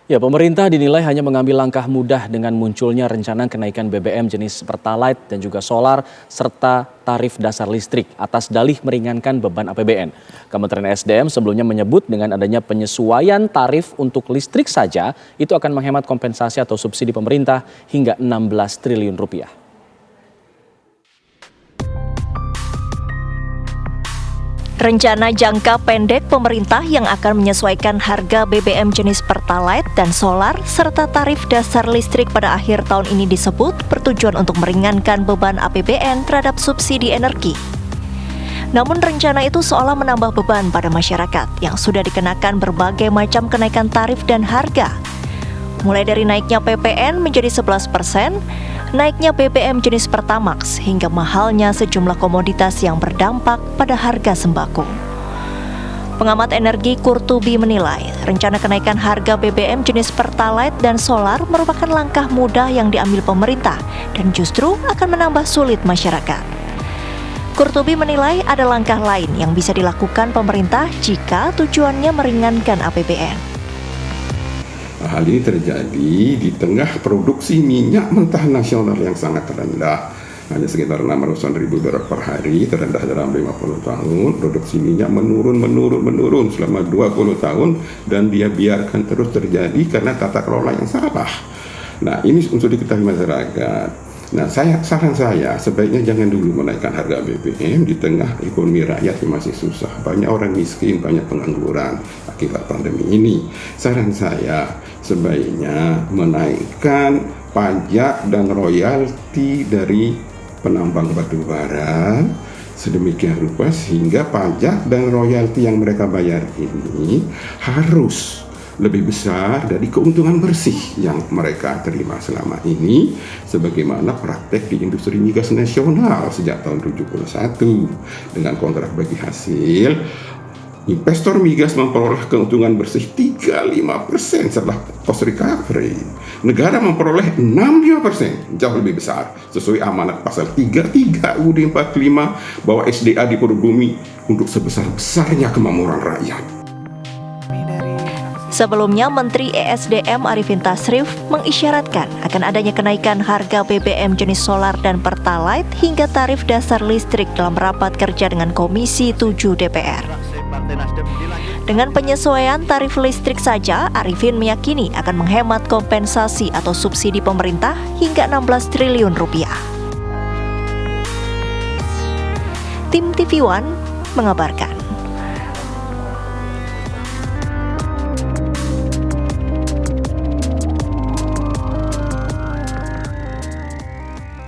Ya, pemerintah dinilai hanya mengambil langkah mudah dengan munculnya rencana kenaikan BBM jenis Pertalite dan juga solar serta tarif dasar listrik atas dalih meringankan beban APBN. Kementerian SDM sebelumnya menyebut dengan adanya penyesuaian tarif untuk listrik saja itu akan menghemat kompensasi atau subsidi pemerintah hingga 16 triliun rupiah. Rencana jangka pendek pemerintah yang akan menyesuaikan harga BBM jenis Pertalite dan solar serta tarif dasar listrik pada akhir tahun ini disebut bertujuan untuk meringankan beban APBN terhadap subsidi energi. Namun rencana itu seolah menambah beban pada masyarakat yang sudah dikenakan berbagai macam kenaikan tarif dan harga. Mulai dari naiknya PPN menjadi 11%, naiknya BBM jenis Pertamax, hingga mahalnya sejumlah komoditas yang berdampak pada harga sembako. Pengamat energi Kurtubi menilai, rencana kenaikan harga BBM jenis Pertalite dan solar merupakan langkah mudah yang diambil pemerintah dan justru akan menambah sulit masyarakat. Kurtubi menilai ada langkah lain yang bisa dilakukan pemerintah jika tujuannya meringankan APBN. Hal ini terjadi di tengah produksi minyak mentah nasional yang sangat rendah, hanya sekitar 600.000 barel per hari, terendah dalam 50 tahun. Produksi minyak menurun selama 20 tahun dan dia biarkan terus terjadi karena tata kelola yang salah. Nah, ini untuk diketahui masyarakat. Nah, saran saya sebaiknya jangan dulu menaikkan harga BBM di tengah ekonomi rakyat yang masih susah. Banyak orang miskin, banyak pengangguran akibat pandemi ini. Saran saya sebaiknya menaikkan pajak dan royalti dari penambang batu bara sedemikian rupa sehingga pajak dan royalti yang mereka bayar ini harus lebih besar dari keuntungan bersih yang mereka terima selama ini, sebagaimana praktek di industri migas nasional sejak tahun 71 dengan kontrak bagi hasil. Investor migas memperoleh keuntungan bersih 35% setelah cost recovery. Negara memperoleh 65%, jauh lebih besar, sesuai amanat pasal 33 UUD 45 bahwa SDA di perut bumi untuk sebesar-besarnya kemakmuran rakyat. Sebelumnya, Menteri ESDM Arifin Tasrif mengisyaratkan akan adanya kenaikan harga BBM jenis solar dan Pertalite hingga tarif dasar listrik dalam rapat kerja dengan Komisi 7 DPR. Dengan penyesuaian tarif listrik saja, Arifin meyakini akan menghemat kompensasi atau subsidi pemerintah hingga 16 triliun rupiah. Tim TV One mengabarkan.